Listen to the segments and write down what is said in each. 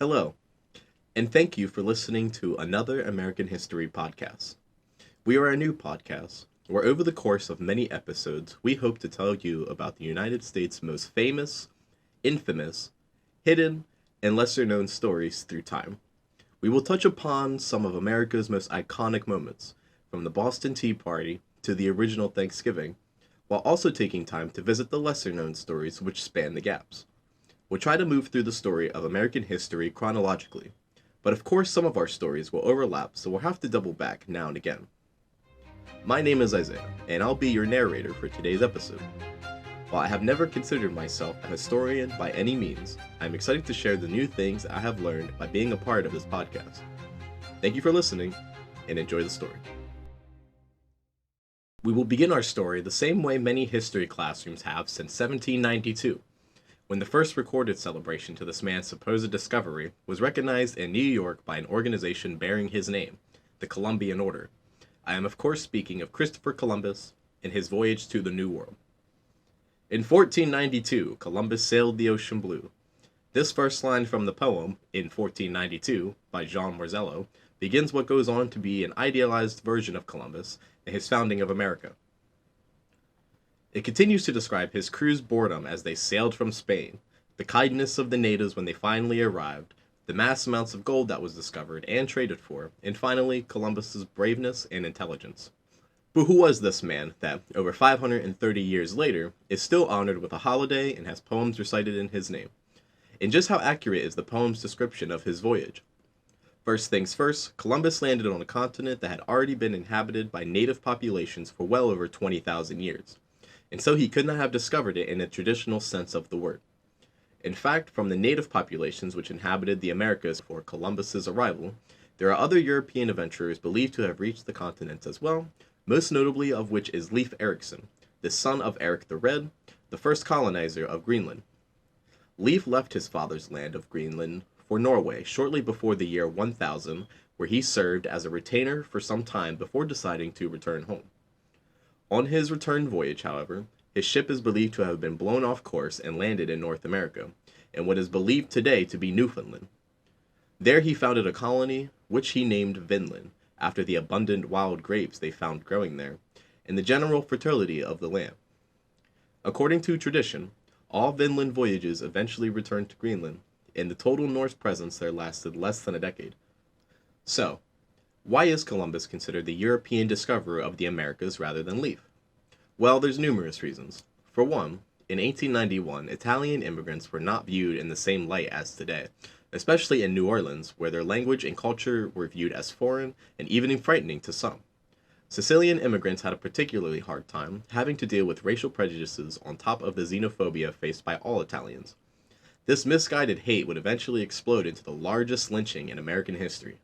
Hello, and thank you for listening to another American History podcast. We are a new podcast where, over the course of many episodes, we hope to tell you about the United States' most famous, infamous, hidden, and lesser known stories through time. We will touch upon some of America's most iconic moments, from the Boston Tea Party to the original Thanksgiving, while also taking time to visit the lesser known stories which span the gaps. We'll try to move through the story of American history chronologically, but of course some of our stories will overlap, so we'll have to double back now and again. My name is Isaiah, and I'll be your narrator for today's episode. While I have never considered myself a historian by any means, I'm excited to share the new things I have learned by being a part of this podcast. Thank you for listening, and enjoy the story. We will begin our story the same way many history classrooms have since 1792, when the first recorded celebration to this man's supposed discovery was recognized in New York by an organization bearing his name, the Columbian Order. I am of course speaking of Christopher Columbus and his voyage to the New World. In 1492, Columbus sailed the ocean blue. This first line from the poem, In 1492, by Jean Morzello, begins what goes on to be an idealized version of Columbus and his founding of America. It continues to describe his crew's boredom as they sailed from Spain, the kindness of the natives when they finally arrived, the mass amounts of gold that was discovered and traded for, and finally, Columbus's braveness and intelligence. But who was this man that, over 530 years later, is still honored with a holiday and has poems recited in his name? And just how accurate is the poem's description of his voyage? First things first, Columbus landed on a continent that had already been inhabited by native populations for well over 20,000 years, and so he could not have discovered it in a traditional sense of the word. In fact, from the native populations which inhabited the Americas before Columbus's arrival, there are other European adventurers believed to have reached the continent as well, most notably of which is Leif Erikson, the son of Eric the Red, the first colonizer of Greenland. Leif left his father's land of Greenland for Norway shortly before the year 1000, where he served as a retainer for some time before deciding to return home. On his return voyage, however, his ship is believed to have been blown off course and landed in North America, in what is believed today to be Newfoundland. There he founded a colony, which he named Vinland, after the abundant wild grapes they found growing there, and the general fertility of the land. According to tradition, all Vinland voyages eventually returned to Greenland, and the total Norse presence there lasted less than a decade. So, why is Columbus considered the European discoverer of the Americas rather than Leif? Well, there's numerous reasons. For one, in 1891, Italian immigrants were not viewed in the same light as today, especially in New Orleans, where their language and culture were viewed as foreign and even frightening to some. Sicilian immigrants had a particularly hard time having to deal with racial prejudices on top of the xenophobia faced by all Italians. This misguided hate would eventually explode into the largest lynching in American history.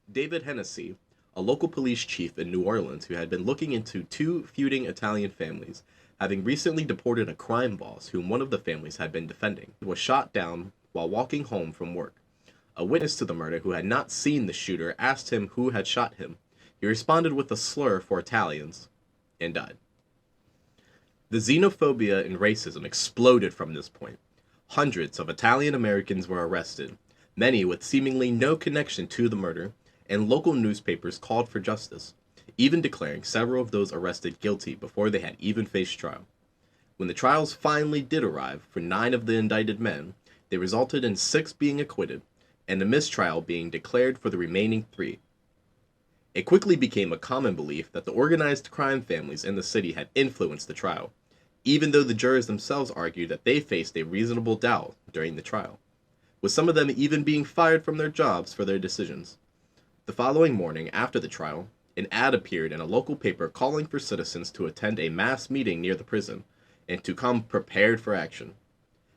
David Hennessy, a local police chief in New Orleans who had been looking into two feuding Italian families, having recently deported a crime boss whom one of the families had been defending, was shot down while walking home from work. A witness to the murder who had not seen the shooter asked him who had shot him. He responded with a slur for Italians, and died. The xenophobia and racism exploded from this point. Hundreds of Italian Americans were arrested, many with seemingly no connection to the murder, and local newspapers called for justice, even declaring several of those arrested guilty before they had even faced trial. When the trials finally did arrive for 9 of the indicted men, they resulted in 6 being acquitted, and a mistrial being declared for the remaining 3. It quickly became a common belief that the organized crime families in the city had influenced the trial, even though the jurors themselves argued that they faced a reasonable doubt during the trial, with some of them even being fired from their jobs for their decisions. The following morning after the trial, an ad appeared in a local paper calling for citizens to attend a mass meeting near the prison and to come prepared for action.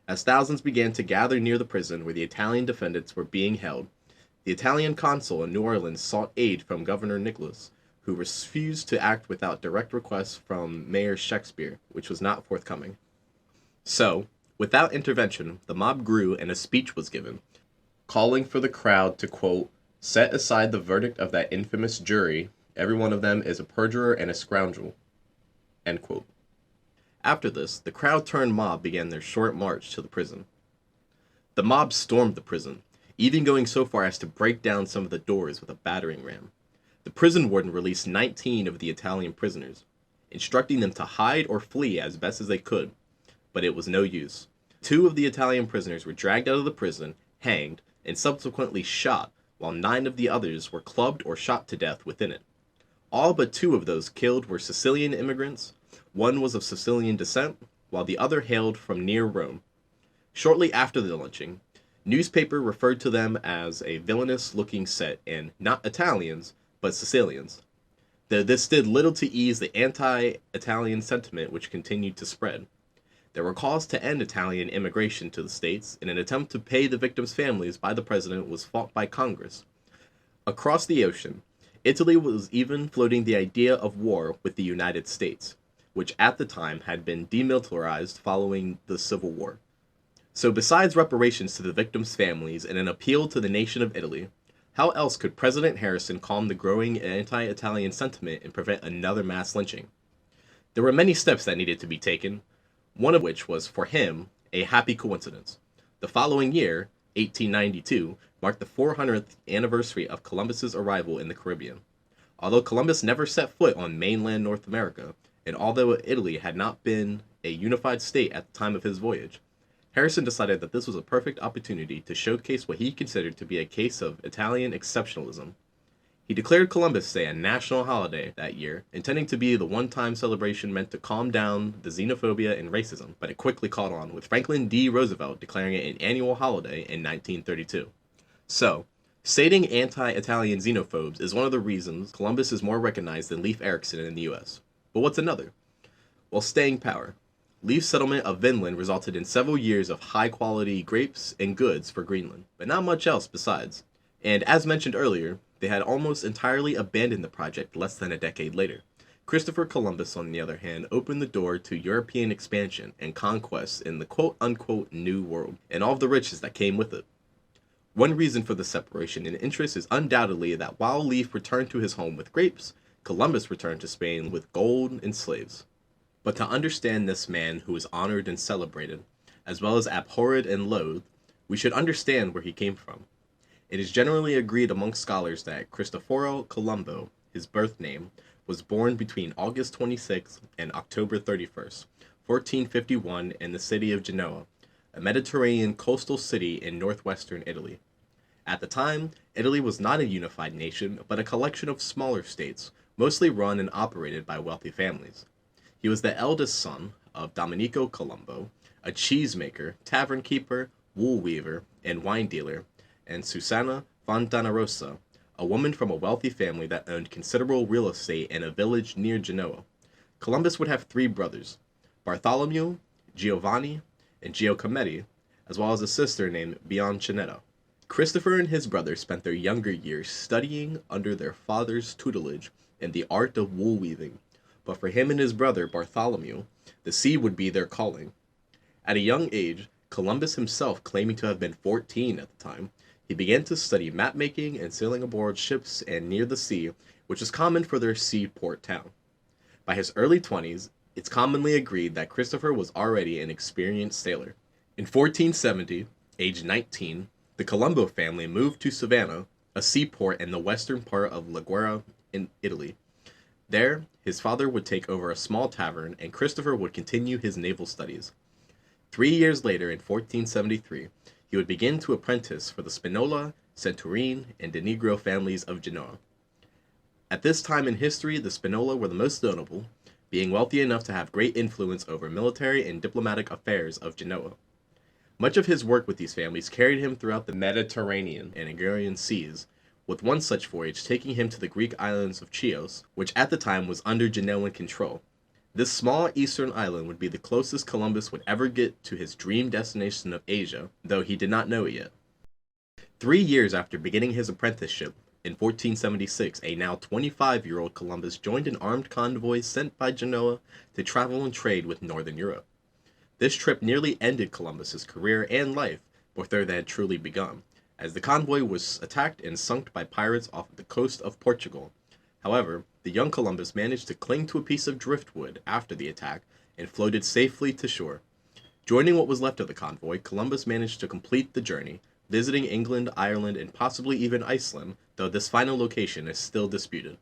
As thousands began to gather near the prison where the Italian defendants were being held, the Italian consul in New Orleans sought aid from Governor Nicholas, who refused to act without direct requests from Mayor Shakespeare, which was not forthcoming. So, without intervention, the mob grew and a speech was given, calling for the crowd to, quote, set aside the verdict of that infamous jury. Every one of them is a perjurer and a scoundrel. End quote. After this, the crowd-turned mob began their short march to the prison. The mob stormed the prison, even going so far as to break down some of the doors with a battering ram. The prison warden released 19 of the Italian prisoners, instructing them to hide or flee as best as they could, but it was no use. 2 of the Italian prisoners were dragged out of the prison, hanged, and subsequently shot, while 9 of the others were clubbed or shot to death within it. All but 2 of those killed were Sicilian immigrants. One was of Sicilian descent, while the other hailed from near Rome. Shortly after the lynching, newspaper referred to them as a villainous-looking set and not Italians, but Sicilians. Though this did little to ease the anti-Italian sentiment which continued to spread. There were calls to end Italian immigration to the States, and an attempt to pay the victims' families by the president was fought by Congress. Across the ocean, Italy was even floating the idea of war with the United States, which at the time had been demilitarized following the Civil War. So besides reparations to the victims' families and an appeal to the nation of Italy, how else could President Harrison calm the growing anti-Italian sentiment and prevent another mass lynching? There were many steps that needed to be taken, one of which was, for him, a happy coincidence. The following year, 1892, marked the 400th anniversary of Columbus's arrival in the Caribbean. Although Columbus never set foot on mainland North America, and although Italy had not been a unified state at the time of his voyage, Harrison decided that this was a perfect opportunity to showcase what he considered to be a case of Italian exceptionalism. He declared Columbus Day a national holiday that year, intending to be the one-time celebration meant to calm down the xenophobia and racism, but it quickly caught on, with Franklin D. Roosevelt declaring it an annual holiday in 1932. So, stating anti-Italian xenophobes is one of the reasons Columbus is more recognized than Leif Erikson in the US. But what's another? Well, staying power. Leif's settlement of Vinland resulted in several years of high-quality grapes and goods for Greenland, but not much else besides. And as mentioned earlier, they had almost entirely abandoned the project less than a decade later. Christopher Columbus, on the other hand, opened the door to European expansion and conquest in the quote-unquote New World, and all of the riches that came with it. One reason for the separation in interest is undoubtedly that while Leif returned to his home with grapes, Columbus returned to Spain with gold and slaves. But to understand this man who is honored and celebrated, as well as abhorred and loathed, we should understand where he came from. It is generally agreed among scholars that Cristoforo Colombo, his birth name, was born between August 26th and October 31st, 1451 in the city of Genoa, a Mediterranean coastal city in northwestern Italy. At the time, Italy was not a unified nation, but a collection of smaller states, mostly run and operated by wealthy families. He was the eldest son of Domenico Colombo, a cheesemaker, tavern keeper, wool weaver, and wine dealer, and Susanna Fontanarossa, a woman from a wealthy family that owned considerable real estate in a village near Genoa. Columbus would have 3 brothers, Bartholomew, Giovanni, and Giacometti, as well as a sister named Bianchinetta. Christopher and his brother spent their younger years studying under their father's tutelage in the art of wool weaving. But for him and his brother Bartholomew, the sea would be their calling. At a young age, Columbus himself claiming to have been 14 at the time, he began to study map making and sailing aboard ships and near the sea, which is common for their seaport town. By his early 20s, it's commonly agreed that Christopher was already an experienced sailor. In 1470, aged 19, the Colombo family moved to Savannah, a seaport in the western part of Liguria in Italy. There, his father would take over a small tavern, and Christopher would continue his naval studies. 3 years later, in 1473, he would begin to apprentice for the Spinola, Centurion, and De Negro families of Genoa. At this time in history, the Spinola were the most notable, being wealthy enough to have great influence over military and diplomatic affairs of Genoa. Much of his work with these families carried him throughout the Mediterranean and Aegean seas, with one such voyage taking him to the Greek islands of Chios, which at the time was under Genoan control. This small eastern island would be the closest Columbus would ever get to his dream destination of Asia, though he did not know it yet. 3 years after beginning his apprenticeship, in 1476, a now 25-year-old Columbus joined an armed convoy sent by Genoa to travel and trade with northern Europe. This trip nearly ended Columbus's career and life before they had truly begun, as the convoy was attacked and sunk by pirates off the coast of Portugal. However, the young Columbus managed to cling to a piece of driftwood after the attack and floated safely to shore. Joining what was left of the convoy, Columbus managed to complete the journey, visiting England, Ireland, and possibly even Iceland, though this final location is still disputed.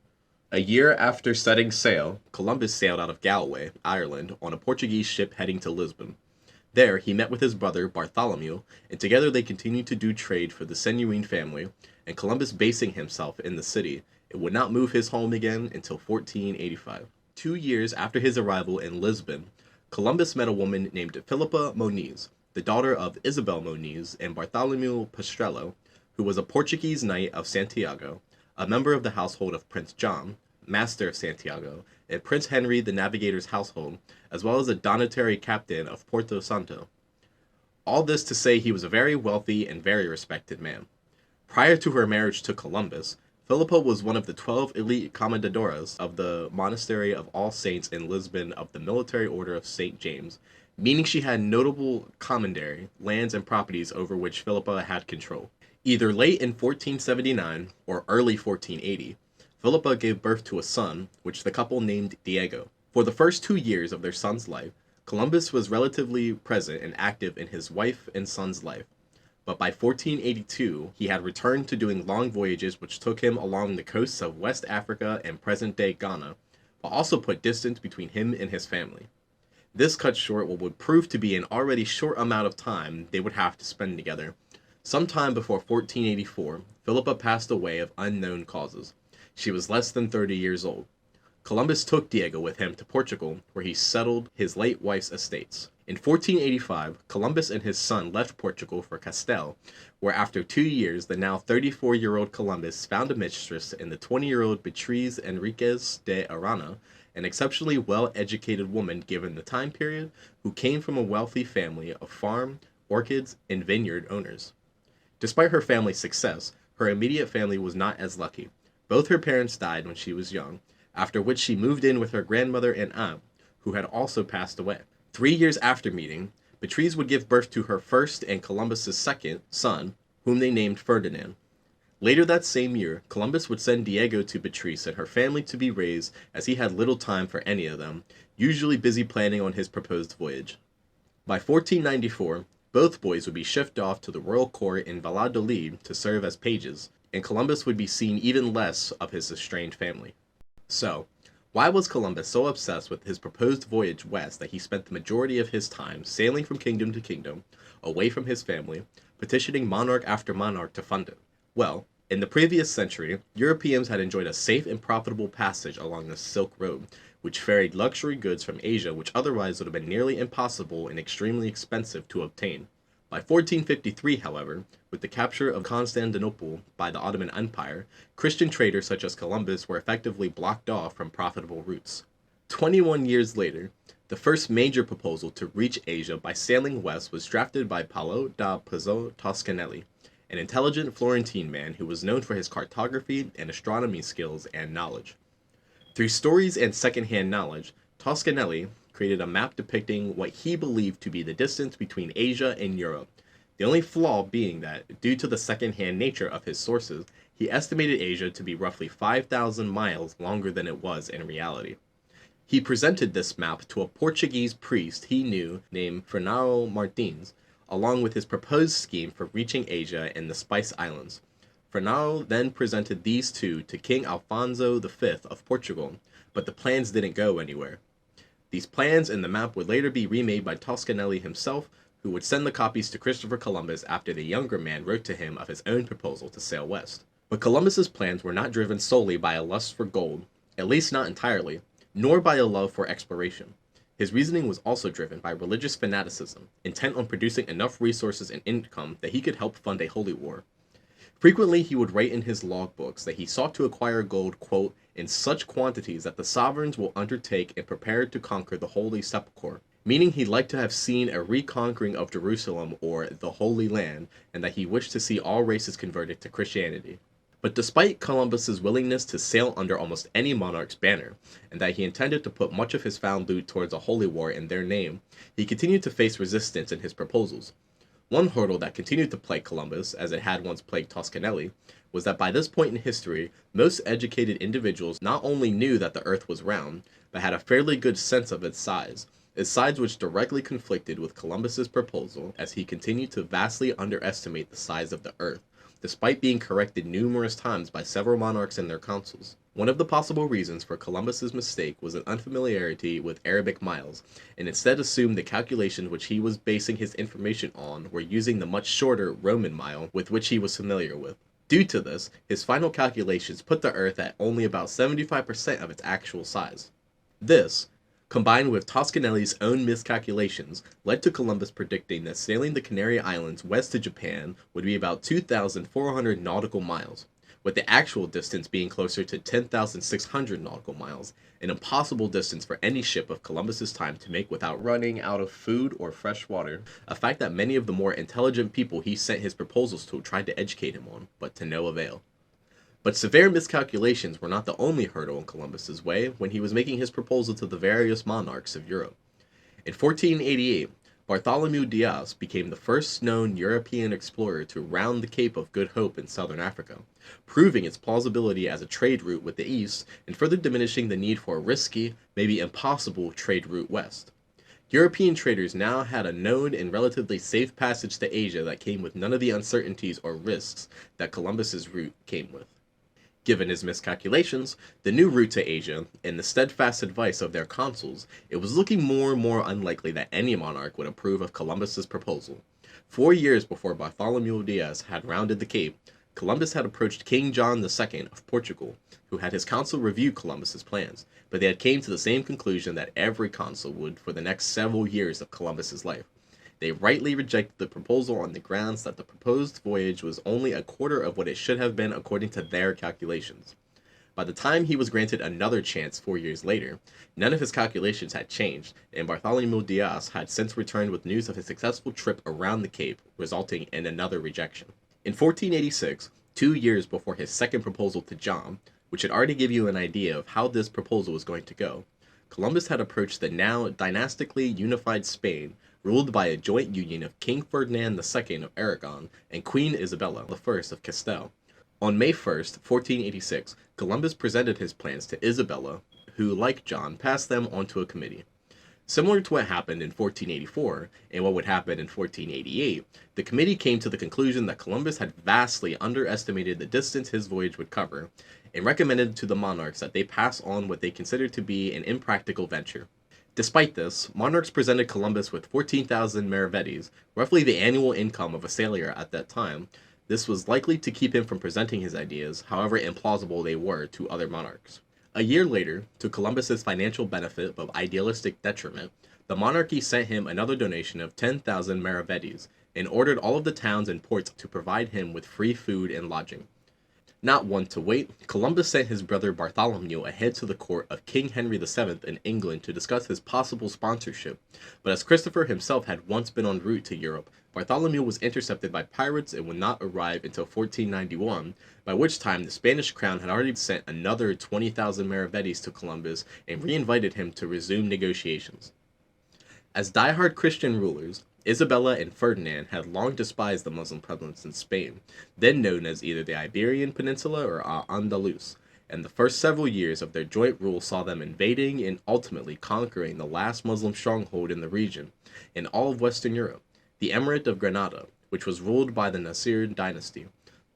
A year after setting sail, Columbus sailed out of Galway, Ireland, on a Portuguese ship heading to Lisbon. There, he met with his brother Bartholomew, and together they continued to do trade for the Seignorin family, and Columbus basing himself in the city, it would not move his home again until 1485. 2 years after his arrival in Lisbon, Columbus met a woman named Philippa Moniz, the daughter of Isabel Moniz and Bartholomew Pastrello, who was a Portuguese knight of Santiago, a member of the household of Prince John, Master of Santiago, and Prince Henry the Navigator's household, as well as a Donatary captain of Porto Santo. All this to say he was a very wealthy and very respected man. Prior to her marriage to Columbus, Philippa was one of the 12 elite commendadoras of the Monastery of All Saints in Lisbon of the Military Order of St. James, meaning she had notable commandery, lands and properties over which Philippa had control. Either late in 1479 or early 1480, Philippa gave birth to a son, which the couple named Diego. For the first 2 years of their son's life, Columbus was relatively present and active in his wife and son's life. But by 1482, he had returned to doing long voyages which took him along the coasts of West Africa and present-day Ghana, but also put distance between him and his family. This cut short what would prove to be an already short amount of time they would have to spend together. Sometime before 1484, Philippa passed away of unknown causes. She was less than 30 years old. Columbus took Diego with him to Portugal, where he settled his late wife's estates. In 1485, Columbus and his son left Portugal for Castile, where after 2 years the now 34-year-old Columbus found a mistress in the 20-year-old Beatriz Enriquez de Arana, an exceptionally well-educated woman given the time period, who came from a wealthy family of farm, orchids, and vineyard owners. Despite her family's success, her immediate family was not as lucky. Both her parents died when she was young, after which she moved in with her grandmother and aunt, who had also passed away. 3 years after meeting, Beatriz would give birth to her first and Columbus's second son, whom they named Ferdinand. Later that same year, Columbus would send Diego to Beatriz and her family to be raised, as he had little time for any of them, usually busy planning on his proposed voyage. By 1494, both boys would be shipped off to the royal court in Valladolid to serve as pages, and Columbus would be seen even less of his estranged family. So, why was Columbus so obsessed with his proposed voyage west that he spent the majority of his time sailing from kingdom to kingdom, away from his family, petitioning monarch after monarch to fund it? Well, in the previous century, Europeans had enjoyed a safe and profitable passage along the Silk Road, which ferried luxury goods from Asia which otherwise would have been nearly impossible and extremely expensive to obtain. By 1453, however, with the capture of Constantinople by the Ottoman Empire, Christian traders such as Columbus were effectively blocked off from profitable routes. 21 years later, the first major proposal to reach Asia by sailing west was drafted by Paolo da Pozzo Toscanelli, an intelligent Florentine man who was known for his cartography and astronomy skills and knowledge. Through stories and second-hand knowledge, Toscanelli created a map depicting what he believed to be the distance between Asia and Europe, the only flaw being that, due to the second-hand nature of his sources, he estimated Asia to be roughly 5,000 miles longer than it was in reality. He presented this map to a Portuguese priest he knew named Fernão Martins, along with his proposed scheme for reaching Asia and the Spice Islands. Fernão then presented these two to King Alfonso V of Portugal, but the plans didn't go anywhere. These plans and the map would later be remade by Toscanelli himself, who would send the copies to Christopher Columbus after the younger man wrote to him of his own proposal to sail west. But Columbus's plans were not driven solely by a lust for gold, at least not entirely, nor by a love for exploration. His reasoning was also driven by religious fanaticism, intent on producing enough resources and income that he could help fund a holy war. Frequently, he would write in his logbooks that he sought to acquire gold, quote, in such quantities that the sovereigns will undertake and prepare to conquer the Holy Sepulchre, meaning he'd like to have seen a reconquering of Jerusalem or the Holy Land, and that he wished to see all races converted to Christianity. But despite Columbus's willingness to sail under almost any monarch's banner, and that he intended to put much of his found loot towards a holy war in their name, he continued to face resistance in his proposals. One hurdle that continued to plague Columbus, as it had once plagued Toscanelli, was that by this point in history, most educated individuals not only knew that the earth was round, but had a fairly good sense of its size, sides which directly conflicted with Columbus's proposal, as he continued to vastly underestimate the size of the Earth, despite being corrected numerous times by several monarchs and their councils. One of the possible reasons for Columbus's mistake was an unfamiliarity with Arabic miles, and instead assumed the calculations which he was basing his information on were using the much shorter Roman mile with which he was familiar with. Due to this, his final calculations put the Earth at only about 75% of its actual size. This, combined with Toscanelli's own miscalculations, led to Columbus predicting that sailing the Canary Islands west to Japan would be about 2,400 nautical miles, with the actual distance being closer to 10,600 nautical miles, an impossible distance for any ship of Columbus's time to make without running out of food or fresh water, a fact that many of the more intelligent people he sent his proposals to tried to educate him on, but to no avail. But severe miscalculations were not the only hurdle in Columbus's way when he was making his proposal to the various monarchs of Europe. In 1488, Bartholomew Diaz became the first known European explorer to round the Cape of Good Hope in southern Africa, proving its plausibility as a trade route with the East and further diminishing the need for a risky, maybe impossible, trade route west. European traders now had a known and relatively safe passage to Asia that came with none of the uncertainties or risks that Columbus's route came with. Given his miscalculations, the new route to Asia, and the steadfast advice of their consuls, it was looking more and more unlikely that any monarch would approve of Columbus's proposal. 4 years before Bartholomew Diaz had rounded the Cape, Columbus had approached King John II of Portugal, who had his council review Columbus's plans, but they had came to the same conclusion that every consul would for the next several years of Columbus's life. They rightly rejected the proposal on the grounds that the proposed voyage was only a quarter of what it should have been according to their calculations. By the time he was granted another chance 4 years later, none of his calculations had changed, and Bartholomew Diaz had since returned with news of his successful trip around the Cape, resulting in another rejection. In 1486, 2 years before his second proposal to John, which should already give you an idea of how this proposal was going to go, Columbus had approached the now dynastically unified Spain, ruled by a joint union of King Ferdinand II of Aragon and Queen Isabella I of Castile. On May 1st, 1486, Columbus presented his plans to Isabella, who, like John, passed them onto a committee. Similar to what happened in 1484 and what would happen in 1488, the committee came to the conclusion that Columbus had vastly underestimated the distance his voyage would cover, and recommended to the monarchs that they pass on what they considered to be an impractical venture. Despite this, monarchs presented Columbus with 14,000 maravedis, roughly the annual income of a sailor at that time. This was likely to keep him from presenting his ideas, however implausible they were to other monarchs. A year later, to Columbus's financial benefit but idealistic detriment, the monarchy sent him another donation of 10,000 maravedis, and ordered all of the towns and ports to provide him with free food and lodging. Not one to wait, Columbus sent his brother Bartholomew ahead to the court of King Henry VII in England to discuss his possible sponsorship, but as Christopher himself had once been en route to Europe, Bartholomew was intercepted by pirates and would not arrive until 1491, by which time the Spanish crown had already sent another 20,000 maravedis to Columbus and re-invited him to resume negotiations. As die-hard Christian rulers, Isabella and Ferdinand had long despised the Muslim presence in Spain, then known as either the Iberian Peninsula or Andalus, and the first several years of their joint rule saw them invading and ultimately conquering the last Muslim stronghold in the region, in all of Western Europe, the Emirate of Granada, which was ruled by the Nasir dynasty.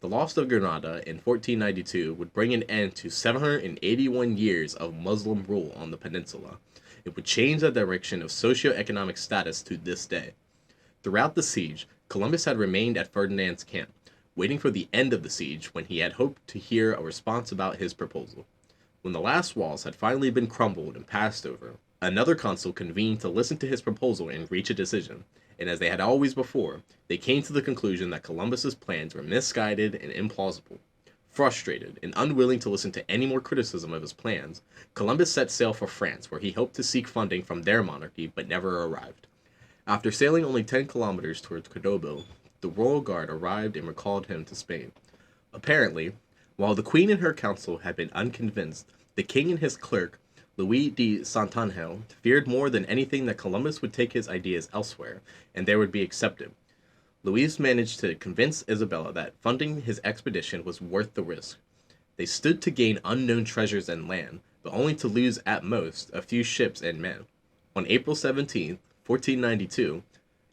The loss of Granada in 1492 would bring an end to 781 years of Muslim rule on the peninsula. It would change the direction of socio-economic status to this day. Throughout the siege, Columbus had remained at Ferdinand's camp, waiting for the end of the siege when he had hoped to hear a response about his proposal. When the last walls had finally been crumbled and passed over, another consul convened to listen to his proposal and reach a decision, and as they had always before, they came to the conclusion that Columbus's plans were misguided and implausible. Frustrated and unwilling to listen to any more criticism of his plans, Columbus set sail for France, where he hoped to seek funding from their monarchy but never arrived. After sailing only 10 kilometers towards Cordoba, the royal guard arrived and recalled him to Spain. Apparently, while the queen and her council had been unconvinced, the king and his clerk, Louis de Santangel, feared more than anything that Columbus would take his ideas elsewhere, and they would be accepted. Louis managed to convince Isabella that funding his expedition was worth the risk. They stood to gain unknown treasures and land, but only to lose at most a few ships and men. On April 17th, 1492,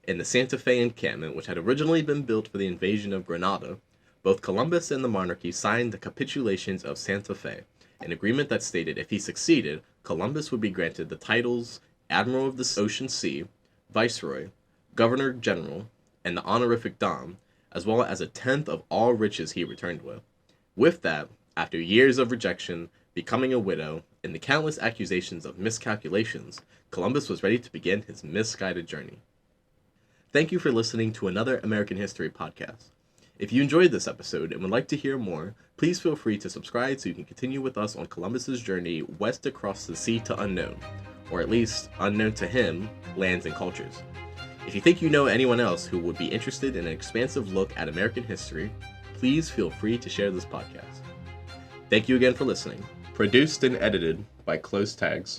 in the Santa Fe encampment, which had originally been built for the invasion of Granada, both Columbus and the monarchy signed the Capitulations of Santa Fe, an agreement that stated if he succeeded, Columbus would be granted the titles Admiral of the Ocean Sea, Viceroy, Governor General, and the honorific Dom, as well as a tenth of all riches he returned with. With that, after years of rejection, becoming a widow, and the countless accusations of miscalculations, Columbus was ready to begin his misguided journey. Thank you for listening to another American History podcast. If you enjoyed this episode and would like to hear more, please feel free to subscribe so you can continue with us on Columbus's journey west across the sea to unknown, or at least unknown to him, lands and cultures. If you think you know anyone else who would be interested in an expansive look at American history, please feel free to share this podcast. Thank you again for listening. Produced and edited by Close Tags.